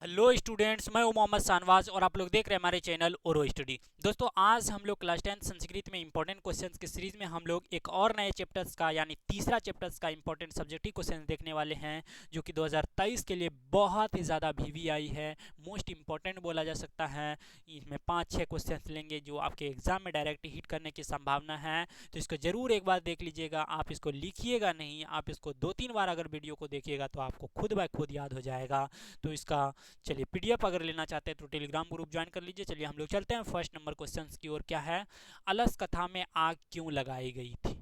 Hello students, मैं हूं मोहम्मद शानवाज और आप लोग देख रहे हैं हमारे चैनल ओरो स्टडी। दोस्तों, आज हम लोग क्लास 10 संस्कृत में इंपॉर्टेंट क्वेश्चंस की सीरीज में हम लोग एक और नए चैप्टर्स का यानी तीसरा चैप्टर्स का इंपॉर्टेंट सब्जेक्टिव क्वेश्चन देखने वाले हैं, जो कि 2023 के लिए बहुत ही ज़्यादा वीवीआई है, मोस्ट इंपॉर्टेंट बोला जा सकता है। इसमें 5-6 क्वेश्चन लेंगे जो आपके एग्जाम में डायरेक्ट हिट करने की संभावना है, तो इसको ज़रूर एक बार देख लीजिएगा। आप इसको लिखिएगा नहीं, आप इसको 2-3 बार अगर वीडियो को देखिएगा तो आपको खुद ब खुद याद हो जाएगा। तो इसका चलिए पीडीएफ अगर लेना चाहते हैं तो टेलीग्राम ग्रुप ज्वाइन कर लीजिए। चलिए हम लोग चलते हैं फर्स्ट नंबर क्वेश्चन की ओर। क्या है? अलस कथा में आग क्यों लगाई गई थी?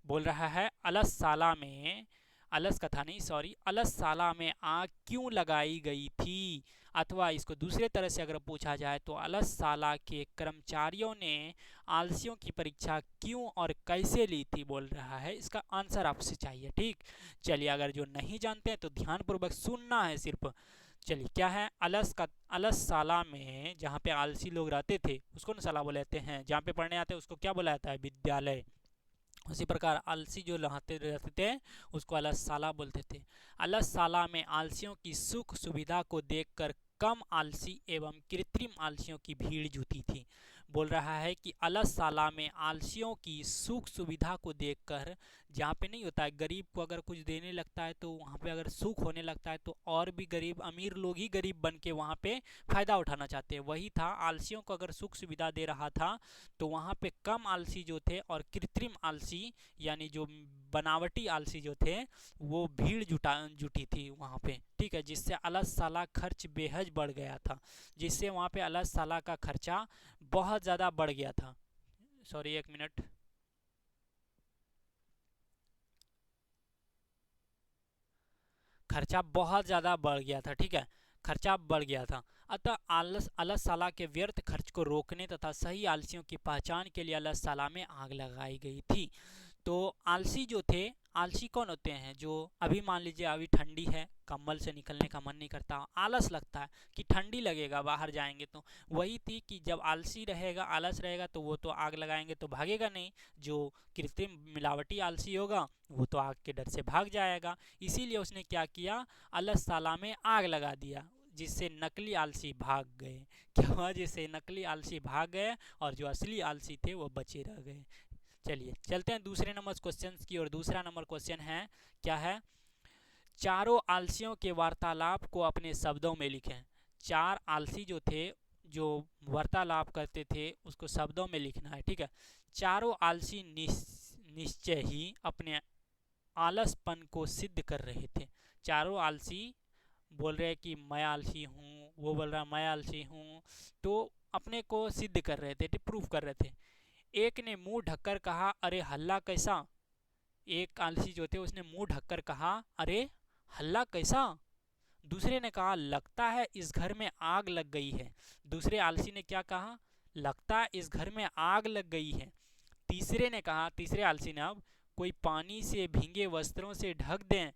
बोल रहा है अलससाला में, अलस कथा नहीं सॉरी, अलससाला में आग क्यों लगाई गई थी। अथवा इसको दूसरे तरह से अगर पूछा जाए तो अलससाला के कर्मचारियों ने आलसियों की परीक्षा क्यों और कैसे ली थी, बोल रहा है। इसका आंसर आपसे चाहिए, ठीक। चलिए, अगर जो नहीं जानते हैं तो ध्यानपूर्वक सुनना है सिर्फ। चलिए, क्या है? अलससाला में जहाँ पे आलसी लोग रहते थे उसको नशाला बोलते हैं, जहाँ पे पढ़ने आते हैं उसको क्या बोला जाता है? विद्यालय। उसी प्रकार आलसी जो रहते रहते थे उसको अलससाला बोलते थे। अलससाला में आलसियों की सुख सुविधा को देखकर कम आलसी एवं कृत्रिम आलसियों की भीड़ जुटी थी। बोल रहा है कि अलससाला में आलसियों की सुख सुविधा को देखकर, जहाँ पे नहीं होता है गरीब को अगर कुछ देने लगता है तो वहाँ पे अगर सुख होने लगता है तो और भी गरीब अमीर लोग ही गरीब बन के वहाँ पे फायदा उठाना चाहते हैं। वही था, आलसियों को अगर सुख सुविधा दे रहा था तो वहाँ पे कम आलसी जो थे और कृत्रिम आलसी यानी जो बनावटी आलसी जो थे वो भीड़ जुटी थी वहाँ पे, ठीक है। जिससे अलससाला खर्च बेहद बढ़ गया था, जिससे वहाँ पे अलससाला का खर्चा बहुत ज़्यादा बढ़ गया था। सॉरी, एक मिनट। खर्चा बहुत ज़्यादा बढ़ गया था, ठीक है। खर्चा बढ़ गया था। अतः अलससाला के व्यर्थ खर्च को रोकने तथा सही आलसियों की पहचान के लिए अलससाला में आग लगाई गई थी। तो आलसी जो थे, आलसी कौन होते हैं? जो अभी मान लीजिए अभी ठंडी है, कंबल से निकलने का मन नहीं करता, आलस लगता है कि ठंडी लगेगा बाहर जाएंगे तो। वही थी कि जब आलसी रहेगा, आलस रहेगा तो वो तो आग लगाएंगे तो भागेगा नहीं। जो कृत्रिम मिलावटी आलसी होगा वो तो आग के डर से भाग जाएगा। इसीलिए उसने क्या किया? अलससाला में आग लगा दिया, जिससे नकली आलसी भाग गए। क्या हुआ? जिससे नकली आलसी भाग गए और जो असली आलसी थे वो बचे रह गए। चलिए चलते हैं दूसरे नंबर क्वेश्चन की और। दूसरा नंबर क्वेश्चन है, क्या है? चारों आलसियों के वार्तालाप को अपने शब्दों में लिखें। चार आलसी जो थे, जो वार्तालाप करते थे, उसको शब्दों में लिखना है, ठीक है। चारों आलसी निश्चय ही अपने आलसपन को सिद्ध कर रहे थे। चारों आलसी बोल रहे हैं कि मैं आलसी हूँ, वो बोल रहा मैं आलसी हूँ, तो अपने को सिद्ध कर रहे थे, प्रूफ कर रहे थे। एक ने मुंह ढककर कहा, अरे हल्ला कैसा। एक आलसी जो थे उसने मुंह ढककर कहा, अरे हल्ला कैसा। दूसरे ने कहा, लगता है इस घर में आग लग गई है। दूसरे आलसी ने क्या कहा? लगता है इस घर में आग लग गई है। तीसरे ने कहा, तीसरे आलसी ने, अब कोई पानी से भींगे वस्त्रों से ढक दें।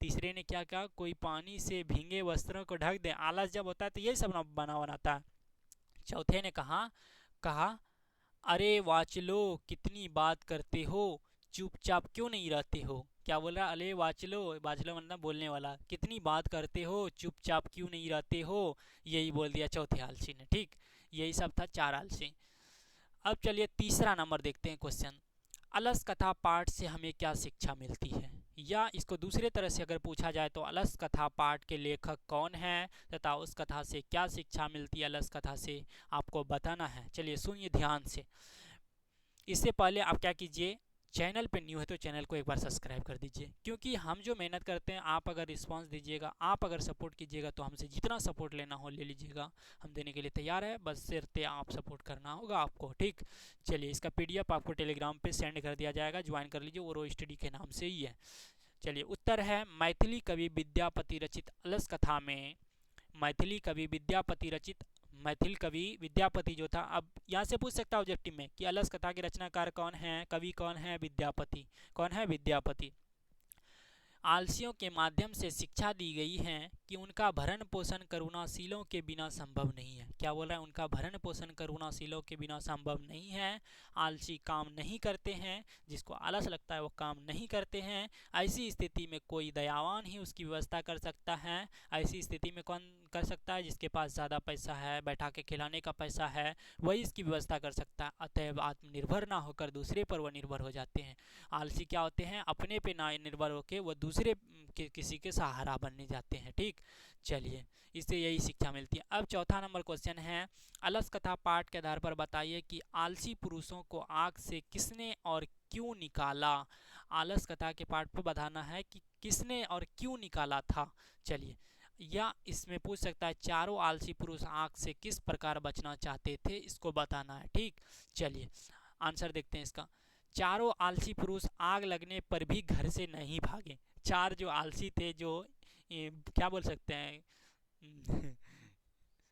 तीसरे ने क्या कहा? कोई पानी से भींगे वस्त्रों को ढक दें। आलस जब होता है तो यही सब बना बनाता है। चौथे ने कहा कहा अरे वाचलो, कितनी बात करते हो, चुपचाप क्यों नहीं रहते हो। क्या बोल रहा? अरे वाचलो, वाचलो मतलब बोलने वाला, कितनी बात करते हो, चुपचाप क्यों नहीं रहते हो। यही बोल दिया चौथे आलसी ने, ठीक। यही सब था, चार आलसी। अब चलिए तीसरा नंबर देखते हैं क्वेश्चन। अलस कथा पाठ से हमें क्या शिक्षा मिलती है? या इसको दूसरे तरह से अगर पूछा जाए तो अलस कथा पाठ के लेखक कौन है तथा उस कथा से क्या शिक्षा मिलती है, अलस कथा से आपको बताना है। चलिए सुनिए ध्यान से। इससे पहले आप क्या कीजिए, चैनल पे न्यू है तो चैनल को एक बार सब्सक्राइब कर दीजिए, क्योंकि हम जो मेहनत करते हैं, आप अगर रिस्पांस दीजिएगा, आप अगर सपोर्ट कीजिएगा तो हमसे जितना सपोर्ट लेना हो ले लीजिएगा, हम देने के लिए तैयार है। बस सिर्फ आप सपोर्ट करना होगा आपको, ठीक। चलिए, इसका पीडीएफ आपको टेलीग्राम पे सेंड कर दिया जाएगा, ज्वाइन कर लीजिए, ओरो स्टडी के नाम से ही है। चलिए, उत्तर है मैथिली कवि विद्यापति रचित अलस कथा में। मैथिली कवि विद्यापति रचित, मैथिल कवि विद्यापति जो था, अब यहाँ से पूछ सकता है ऑब्जेक्टिव में कि अलस कथा के रचनाकार कौन है, कवि कौन है? विद्यापति। कौन है? विद्यापति। आलसियों के माध्यम से शिक्षा दी गई है कि उनका भरण पोषण करुणाशीलों के बिना संभव नहीं है। क्या बोल रहा है? उनका भरण पोषण करुणाशीलों के बिना संभव नहीं है। आलसी काम नहीं करते हैं, जिसको आलस लगता है वो काम नहीं करते हैं। ऐसी स्थिति में कोई दयावान ही उसकी व्यवस्था कर सकता है। ऐसी स्थिति में कौन कर सकता है। जिसके पास ज़्यादा पैसा है, बैठा के खिलाने का पैसा है, वही इसकी व्यवस्था कर सकता है। अतएव आत्मनिर्भर ना होकर दूसरे पर वह निर्भर हो जाते हैं। आलसी क्या होते हैं, अपने पे ना निर्भर होकर वह दूसरे किसी के सहारा बनने जाते हैं। ठीक, चलिए इससे यही शिक्षा मिलती है। अब चौथा नंबर क्वेश्चन है, अलस कथा पाठ के आधार पर बताइए कि आलसी पुरुषों को आग से किसने और क्यों निकाला। आलस कथा के पाठ पर बताना है कि किसने और क्यों निकाला था। चलिए, या इसमें पूछ सकता है चारों आलसी पुरुष आग से किस प्रकार बचना चाहते थे, इसको बताना है। ठीक, चलिए आंसर देखते हैं इसका। चारों आलसी पुरुष आग लगने पर भी घर से नहीं भागे। चार जो आलसी थे, जो क्या बोल सकते हैं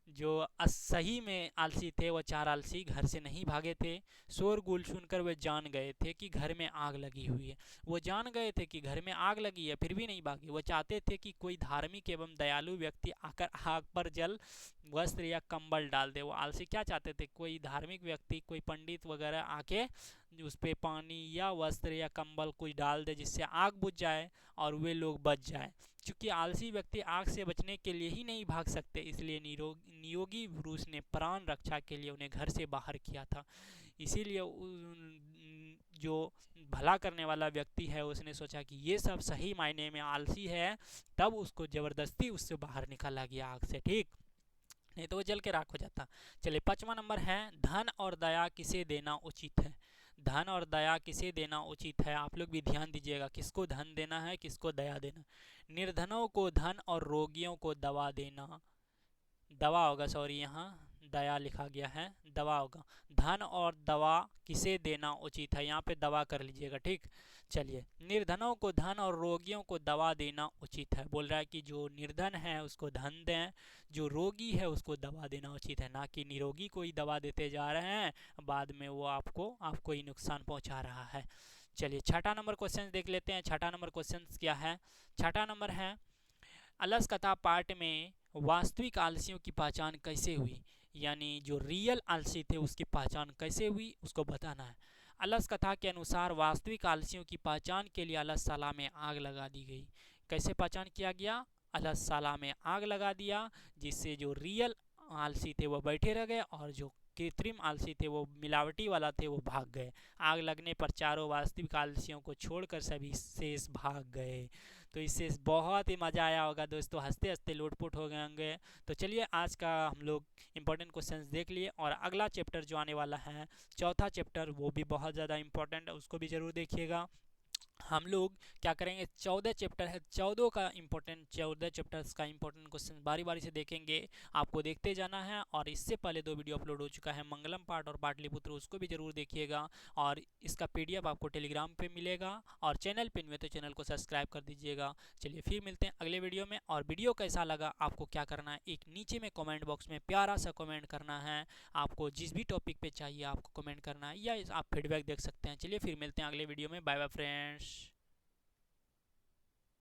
जो सही में आलसी थे, वो चार आलसी घर से नहीं भागे थे। शोरगुल सुनकर वे जान गए थे कि घर में आग लगी हुई है। वो जान गए थे कि घर में आग लगी है, फिर भी नहीं भागे। वो चाहते थे कि कोई धार्मिक एवं दयालु व्यक्ति आकर आग पर जल, वस्त्र या कंबल डाल दे। वो आलसी क्या चाहते थे, कोई धार्मिक व्यक्ति, कोई पंडित वगैरह आके उस पर पानी या वस्त्र या कंबल कुछ डाल दे, जिससे आग बुझ जाए और वे लोग बच जाए। क्योंकि आलसी व्यक्ति आग से बचने के लिए ही नहीं भाग सकते, इसलिए नियोगी पुरुष ने प्राण रक्षा के लिए उन्हें घर से बाहर किया था। इसीलिए जो भला करने वाला व्यक्ति है, उसने सोचा कि ये सब सही मायने में आलसी है, तब उसको जबरदस्ती उससे बाहर निकाला गया आग से। ठीक, नहीं तो वो जल के राख हो जाता। चलिए 5वां नंबर है, धन और दया किसे देना उचित है। धन और दया किसे देना उचित है, आप लोग भी ध्यान दीजिएगा, किसको धन देना है, किसको दया देना। निर्धनों को धन और रोगियों को दवा देना, दवा होगा, सॉरी यहाँ दया लिखा गया है, दवा होगा। धन और दवा किसे देना उचित है, यहाँ पे दवा कर लीजिएगा। ठीक, चलिए निर्धनों को धन और रोगियों को दवा देना उचित है। बोल रहा है कि जो निर्धन है उसको धन दें, जो रोगी है उसको दवा देना उचित है, ना कि निरोगी को ही दवा देते जा रहे हैं, बाद में वो आपको ही नुकसान पहुंचा रहा है। चलिए 6ठा नंबर क्वेश्चन देख लेते हैं। 6ठा नंबर क्वेश्चन क्या है, 6ठा नंबर है, अलस कथा पाठ में वास्तविक आलसियों की पहचान कैसे हुई, यानी जो रियल आलसी थे उसकी पहचान कैसे हुई, उसको बताना है। अलस कथा के अनुसार वास्तविक आलसियों की पहचान के लिए अलसशाला में आग लगा दी गई। कैसे पहचान किया गया, अलसशाला में आग लगा दिया, जिससे जो रियल आलसी थे वो बैठे रह गए और जो कृत्रिम आलसी थे, वो मिलावटी वाला थे, वो भाग गए। आग लगने पर चारों वास्तविक आलसियों को छोड़कर सभी शेष भाग गए। तो इससे बहुत ही मज़ा आया होगा दोस्तों, हंसते हंसते लोटपोट हो गए होंगे। तो चलिए आज का हम लोग इंपॉर्टेंट क्वेश्चंस देख लिए, और अगला चैप्टर जो आने वाला है, चौथा चैप्टर, वो भी बहुत ज़्यादा इंपॉर्टेंट है, उसको भी ज़रूर देखिएगा। हम लोग क्या करेंगे, 14 चैप्टर है, 14 चैप्टर्स का इंपॉर्टेंट क्वेश्चन बारी बारी से देखेंगे। आपको देखते जाना है, और इससे पहले 2 वीडियो अपलोड हो चुका है, मंगलम पाठ और पाटलिपुत्र, उसको भी जरूर देखिएगा। और इसका PDF आपको टेलीग्राम पे मिलेगा, और चैनल पे नहीं तो चैनल को सब्सक्राइब कर दीजिएगा। चलिए फिर मिलते हैं अगले वीडियो में। और वीडियो कैसा लगा, आपको क्या करना है, एक नीचे में कमेंट बॉक्स में प्यारा सा कमेंट करना है। आपको जिस भी टॉपिक पे चाहिए आपको कमेंट करना है, या आप फीडबैक देख सकते हैं। चलिए फिर मिलते हैं अगले वीडियो में। Bye bye friends.